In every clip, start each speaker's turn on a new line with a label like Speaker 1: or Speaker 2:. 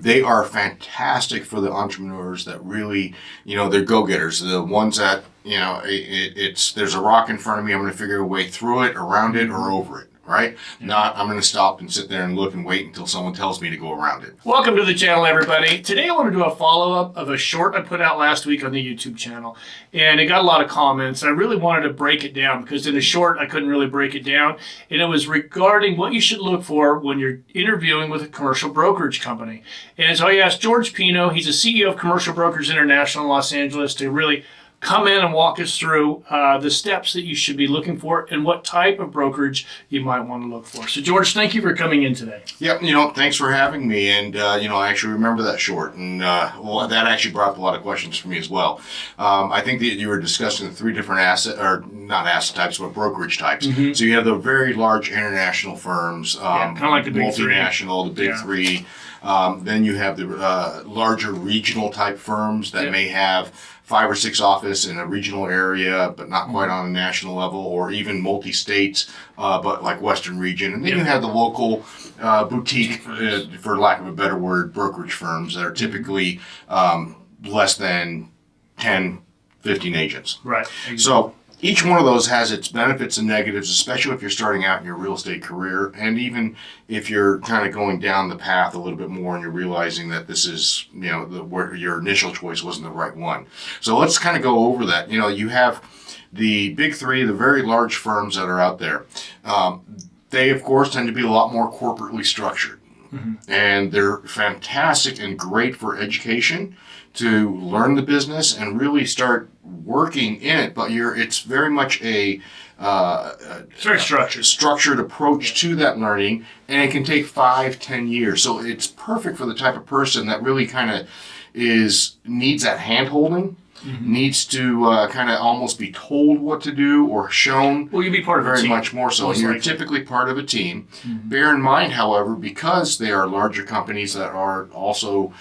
Speaker 1: They are fantastic for the entrepreneurs that really, they're go-getters. The ones that, there's a rock in front of me. I'm going to figure a way through it, around it, or over it. Right? Yeah. Not, I'm going to stop and sit there and look and wait until someone tells me to go around it.
Speaker 2: Welcome to the channel, everybody. Today I want to do a follow-up of a short I put out last week on the YouTube channel. And it got a lot of comments. I really wanted to break it down because in a short I couldn't really break it down. And it was regarding what you should look for when you're interviewing with a commercial brokerage company. And so I asked George Pino, he's the CEO of Commercial Brokers International in Los Angeles, to really come in and walk us through the steps that you should be looking for and what type of brokerage you might want to look for. So, George, thank you for coming in today.
Speaker 1: Yep, thanks for having me. And, I actually remember that short. And, that actually brought up a lot of questions for me as well. I think that you were discussing the three different not asset types, but brokerage types. Mm-hmm. So you have the very large international firms,
Speaker 2: kind of like the big
Speaker 1: multinational, the big three. Then you have the larger regional type firms that may have 5 or 6 offices in a regional area, but not quite on a national level, or even multi-states, but like Western region. And then you have the local boutique, for lack of a better word, brokerage firms that are typically less than 10, 15 agents.
Speaker 2: Right. Exactly.
Speaker 1: So each one of those has its benefits and negatives, especially if you're starting out in your real estate career, and even if you're kind of going down the path a little bit more and you're realizing that this is, where your initial choice wasn't the right one. So let's kind of go over that. You have the big three, the very large firms that are out there. They, of course, tend to be a lot more corporately structured. Mm-hmm. And they're fantastic and great for education, to learn the business and really start working in it. But it's very much it's
Speaker 2: very
Speaker 1: structured approach to that learning, and it can take 5-10 years. So it's perfect for the type of person that really kind of needs that hand-holding. Mm-hmm. Needs to kind of almost be told what to do or shown.
Speaker 2: Well, you'd be part of a team.
Speaker 1: Very much more so. And you're typically part of a team. Mm-hmm. Bear in mind, however, because they are larger companies that are also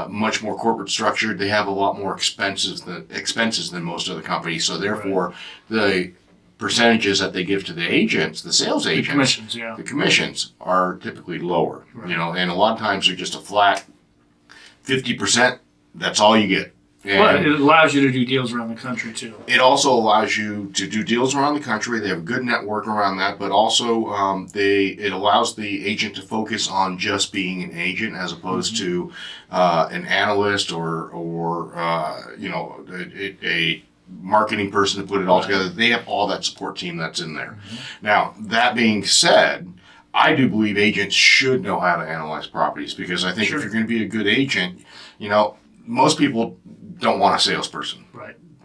Speaker 1: much more corporate structured, they have a lot more expenses than most other companies. So therefore, the percentages that they give to the agents, the sales agents, the commissions are typically lower. Right. And a lot of times they're just a flat 50%. That's all you get.
Speaker 2: But it allows you to do deals around the country, too.
Speaker 1: It also allows you to do deals around the country. They have a good network around that, but also it allows the agent to focus on just being an agent as opposed to an analyst or a marketing person to put it all together. They have all that support team that's in there. Mm-hmm. Now, that being said, I do believe agents should know how to analyze properties, because I think if you're going to be a good agent, most people don't want a salesperson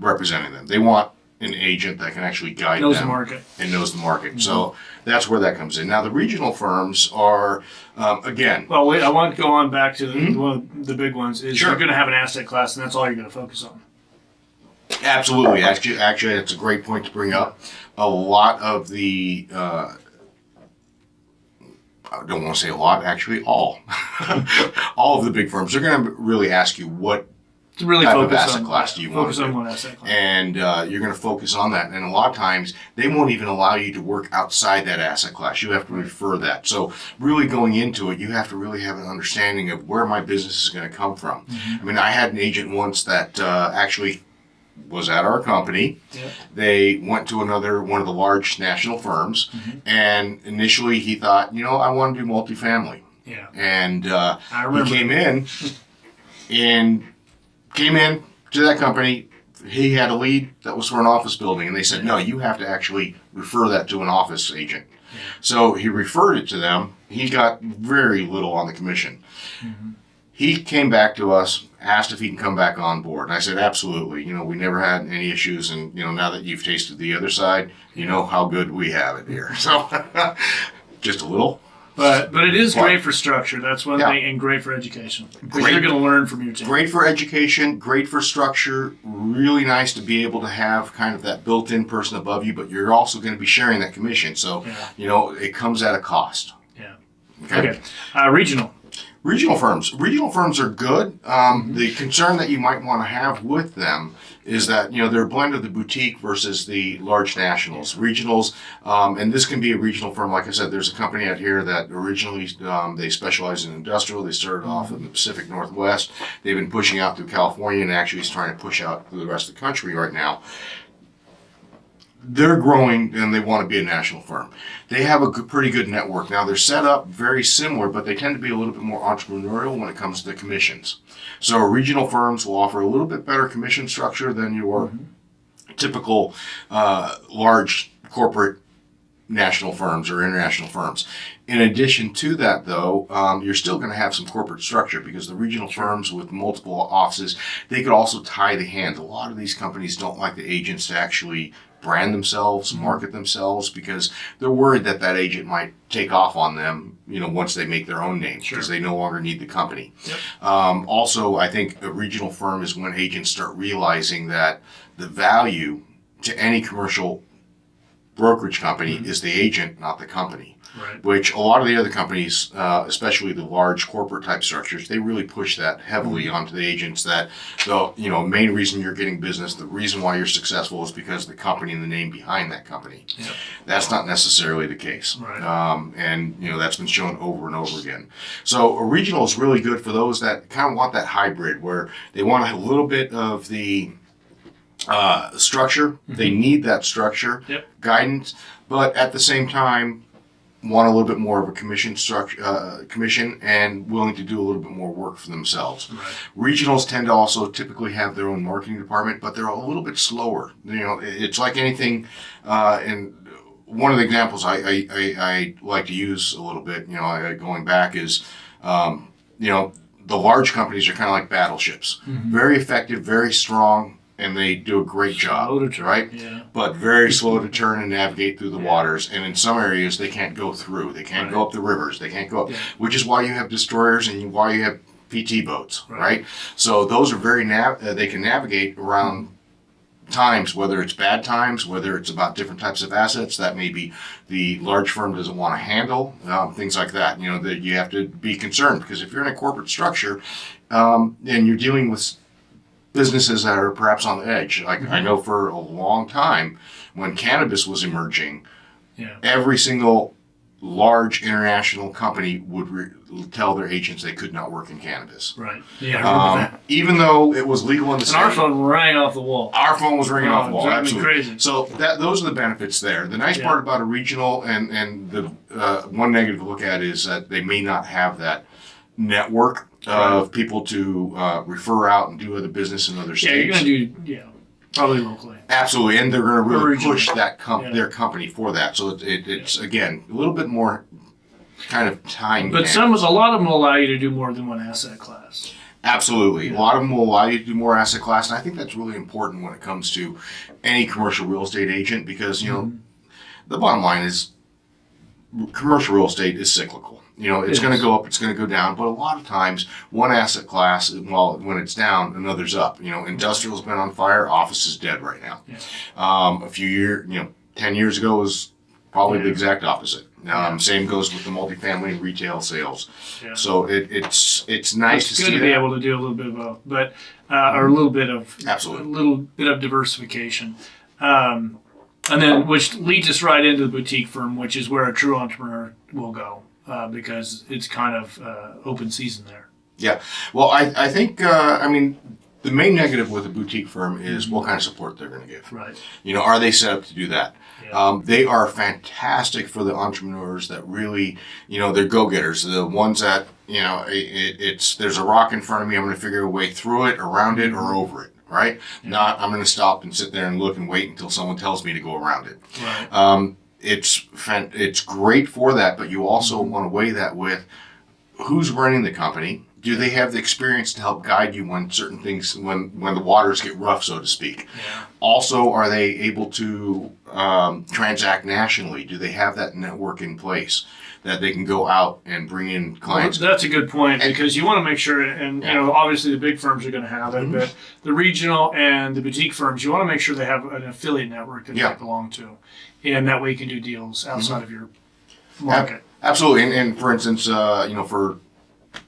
Speaker 1: representing them. They want an agent that can actually guide them.
Speaker 2: Knows the market.
Speaker 1: And knows the market. Mm-hmm. So that's where that comes in. Now, the regional firms are, again...
Speaker 2: Well, wait, I want to go on back to one of the big ones. Is you're going to have an asset class, and that's all you're going to focus on.
Speaker 1: Absolutely. Actually, that's a great point to bring up. A lot of the... I don't want to say a lot, actually, all of the big firms, they're going to really ask you what type of asset class do you want to do.
Speaker 2: Focus on one asset class.
Speaker 1: And you're going to focus on that. And a lot of times, they won't even allow you to work outside that asset class. You have to refer that. So really going into it, you have to really have an understanding of where my business is going to come from. Mm-hmm. I mean, I had an agent once that actually was at our company. Yep. They went to one of the large national firms, and initially he thought, I want to do multifamily.
Speaker 2: Yeah.
Speaker 1: And he came in to that company. He had a lead that was for an office building, and they said, no, you have to actually refer that to an office agent. Yeah. So he referred it to them. He got very little on the commission. Mm-hmm. He came back to us, asked if he can come back on board. And I said, absolutely. We never had any issues. And, now that you've tasted the other side, you know how good we have it here. So just a little.
Speaker 2: But it is great for structure. That's one thing, and great for education. Because you're going to learn from your team.
Speaker 1: Great for education, great for structure. Really nice to be able to have kind of that built-in person above you, but you're also going to be sharing that commission. So, it comes at a cost.
Speaker 2: Yeah. Okay. Regional.
Speaker 1: Regional firms are good. The concern that you might want to have with them is that, they're a blend of the boutique versus the large nationals. Regionals, and this can be a regional firm. Like I said, there's a company out here that originally they specialize in industrial. They started off in the Pacific Northwest. They've been pushing out through California and actually is trying to push out through the rest of the country right now. They're growing and they want to be a national firm. They have a pretty good network. Now they're set up very similar, but they tend to be a little bit more entrepreneurial when it comes to commissions. So regional firms will offer a little bit better commission structure than your typical large corporate national firms or international firms. In addition to that, though, you're still going to have some corporate structure because the regional firms with multiple offices, they could also tie the hands. A lot of these companies don't like the agents to actually brand themselves, market themselves, because they're worried that that agent might take off on them, once they make their own name, because they no longer need the company.
Speaker 2: Yep.
Speaker 1: Also, I think a regional firm is when agents start realizing that the value to any commercial brokerage company is the agent, not the company.
Speaker 2: Right.
Speaker 1: Which a lot of the other companies, especially the large corporate type structures, they really push that heavily onto the agents that the main reason you're getting business, the reason why you're successful is because the company and the name behind that company.
Speaker 2: Yep.
Speaker 1: That's not necessarily the case.
Speaker 2: Right.
Speaker 1: And that's been shown over and over again. So a regional is really good for those that kind of want that hybrid where they want a little bit of the structure. They need that structure, guidance, but at the same time want a little bit more of a commission structure, commission, and willing to do a little bit more work for themselves. Right. Regionals tend to also typically have their own marketing department, but they're a little bit slower. It's like anything. And one of the examples I like to use a little bit, going back is, the large companies are kind of like battleships, very effective, very strong. And they do a great job, right? Yeah. But very slow to turn and navigate through the waters. And in some areas, they can't go through. They can't go up the rivers. They can't go up, which is why you have destroyers and why you have PT boats, right? So those are very, they can navigate around times, whether it's bad times, whether it's about different types of assets that maybe the large firm doesn't want to handle, things like that. That you have to be concerned because if you're in a corporate structure and you're dealing with businesses that are perhaps on the edge. Like I know for a long time when cannabis was emerging, every single large international company would tell their agents they could not work in cannabis.
Speaker 2: Right. Yeah, I remember that.
Speaker 1: Even though it was legal in the state.
Speaker 2: And our phone rang off the wall.
Speaker 1: Our phone was ringing off the wall.
Speaker 2: Absolutely crazy.
Speaker 1: So those are the benefits there. The nice part about a regional and the one negative to look at is that they may not have that network of people to refer out and do other business in other states.
Speaker 2: Yeah, you're going to do, probably locally.
Speaker 1: Absolutely, and they're going to really push that their company for that. So it's again, a little bit more kind of time.
Speaker 2: But a lot of them will allow you to do more than one asset class.
Speaker 1: Absolutely. A lot of them will allow you to do more asset class, and I think that's really important when it comes to any commercial real estate agent because, the bottom line is commercial real estate is cyclical. It's going to go up, it's going to go down, but a lot of times one asset class, when it's down, another's up. Industrial's been on fire, office is dead right now. A few years, 10 years ago was probably the exact opposite. Same goes with the multifamily and retail sales. So it's nice to see. It's good to be able
Speaker 2: to do a little bit of both, but or a little bit of
Speaker 1: absolutely
Speaker 2: a little bit of diversification. And then, which leads us right into the boutique firm, which is where a true entrepreneur will go. Because it's kind of open season there.
Speaker 1: Yeah. Well, I think, the main negative with a boutique firm is what kind of support they're going to give.
Speaker 2: Right.
Speaker 1: Are they set up to do that?
Speaker 2: Yeah.
Speaker 1: They are fantastic for the entrepreneurs that really, they're go-getters. The ones that, there's a rock in front of me, I'm going to figure a way through it, around it, or over it. Right? Yeah. Not, I'm going to stop and sit there and look and wait until someone tells me to go around it.
Speaker 2: Right.
Speaker 1: It's great for that, but you also want to weigh that with who's running the company. Do they have the experience to help guide you when certain things, when the waters get rough, so to speak?
Speaker 2: Yeah.
Speaker 1: Also, are they able to transact nationally? Do they have that network in place that they can go out and bring in clients?
Speaker 2: Well, that's a good point because you want to make sure, and obviously the big firms are going to have it, but the regional and the boutique firms, you want to make sure they have an affiliate network that they belong to. And that way you can do deals outside of your market.
Speaker 1: Absolutely. And for instance, for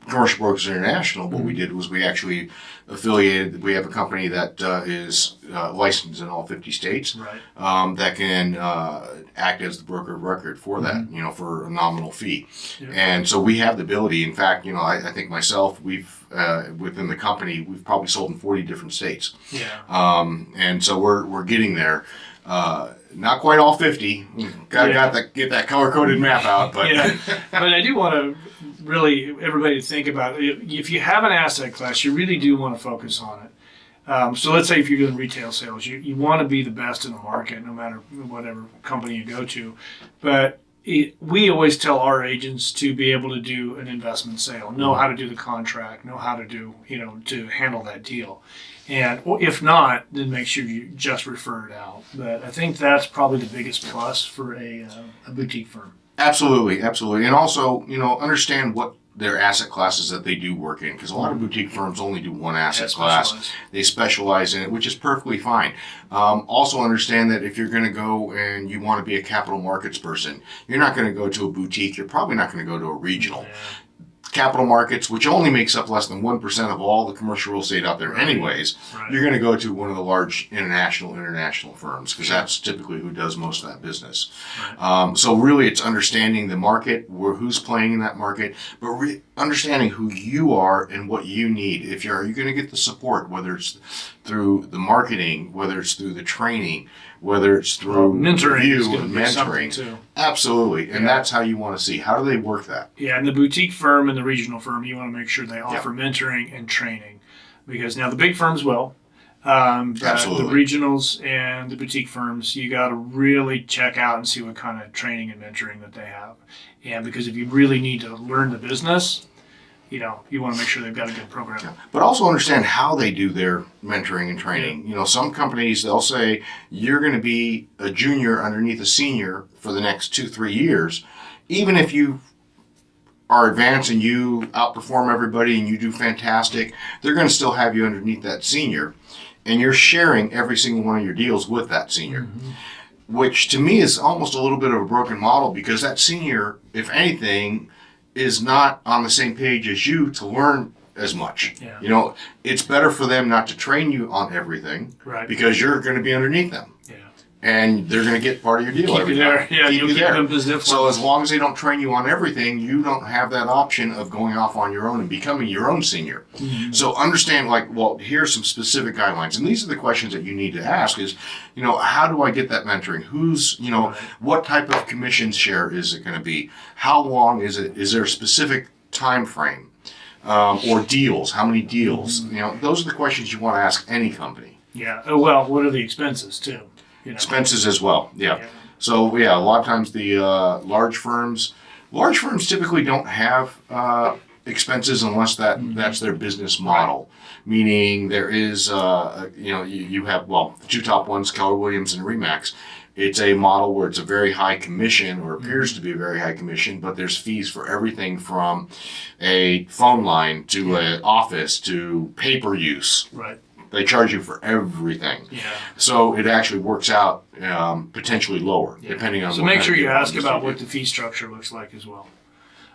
Speaker 1: Commercial Brokers International, what we did was we actually affiliated. We have a company that is licensed in all 50 states,
Speaker 2: Right.
Speaker 1: that can act as the broker of record for that, for a nominal fee.
Speaker 2: Yeah.
Speaker 1: And so we have the ability. In fact, I think myself, we've within the company, we've probably sold in 40 different states.
Speaker 2: Yeah.
Speaker 1: And so we're getting there. Not quite all 50. Get that color coded map out, but
Speaker 2: Yeah. But I do want to really everybody to think about it. If you have an asset class, you really do want to focus on it. So let's say if you're doing retail sales, you want to be the best in the market, no matter whatever company you go to. But we always tell our agents to be able to do an investment sale, know how to do the contract, know how to do, to handle that deal. And if not, then make sure you just refer it out. But I think that's probably the biggest plus for a boutique firm.
Speaker 1: Absolutely. And also, understand what their asset classes that they do work in, because a lot of boutique firms only do one asset class. They specialize in it, which is perfectly fine. Also understand that if you're going to go and you want to be a capital markets person, you're not going to go to a boutique. You're probably not going to go to a regional.
Speaker 2: Yeah.
Speaker 1: Capital markets, which only makes up less than 1% of all the commercial real estate out there anyways, you're going to go to one of the large international firms, because that's typically who does most of that business.
Speaker 2: Right.
Speaker 1: So really it's understanding the market, who's playing in that market, but understanding who you are and what you need. Are you going to get the support, whether it's through the marketing, whether it's through the training, whether it's through
Speaker 2: mentoring
Speaker 1: and mentoring
Speaker 2: too.
Speaker 1: Absolutely. And that's how you want to see. How do they work that?
Speaker 2: Yeah, and the boutique firm and the regional firm, you want to make sure they offer mentoring and training, because now the big firms will.
Speaker 1: Absolutely.
Speaker 2: The regionals and the boutique firms, you got to really check out and see what kind of training and mentoring that they have. And because if you really need to learn the business, you want to make sure they've got a good program.
Speaker 1: Yeah. But also understand how they do their mentoring and training. Some companies, they'll say you're going to be a junior underneath a senior for the next 2-3 years. Even if you are advanced and you outperform everybody and you do fantastic, they're going to still have you underneath that senior. And you're sharing every single one of your deals with that senior. Which to me is almost a little bit of a broken model, because that senior, if anything, is not on the same page as you to learn as much.
Speaker 2: Yeah.
Speaker 1: It's better for them not to train you on everything,
Speaker 2: Right.
Speaker 1: because you're going to be underneath them.
Speaker 2: Yeah.
Speaker 1: And they're going to get part of your deal
Speaker 2: Keep
Speaker 1: every
Speaker 2: you there.
Speaker 1: time.
Speaker 2: Yeah, you'll keep them business.
Speaker 1: So as long as they don't train you on everything, you don't have that option of going off on your own and becoming your own senior. So understand, here's some specific guidelines. And these are the questions that you need to ask is, how do I get that mentoring? Who's, what type of commission share is it going to be? How long is it? Is there a specific time frame? Or deals? How many deals? Those are the questions you want to ask any company.
Speaker 2: Yeah. Oh, well, what are the expenses too?
Speaker 1: Expenses as well. Yeah. So a lot of times the large firms typically don't have expenses unless that's their business model. Meaning there is, you have, the two top ones, Keller Williams and Remax. It's a model where it's a very high commission, or appears to be a very high commission, but there's fees for everything from a phone line to an office to paper use.
Speaker 2: Right.
Speaker 1: They charge you for everything.
Speaker 2: Yeah.
Speaker 1: So it actually works out potentially lower, depending on.
Speaker 2: So make sure you ask about what the fee structure looks like as well.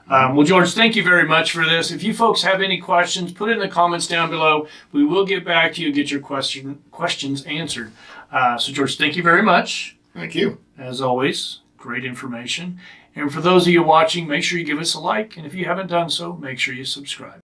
Speaker 2: Well, George, thank you very much for this. If you folks have any questions, put it in the comments down below. We will get back to you and get your questions answered. So, George, thank you very much.
Speaker 1: Thank you.
Speaker 2: As always, great information. And for those of you watching, make sure you give us a like. And if you haven't done so, make sure you subscribe.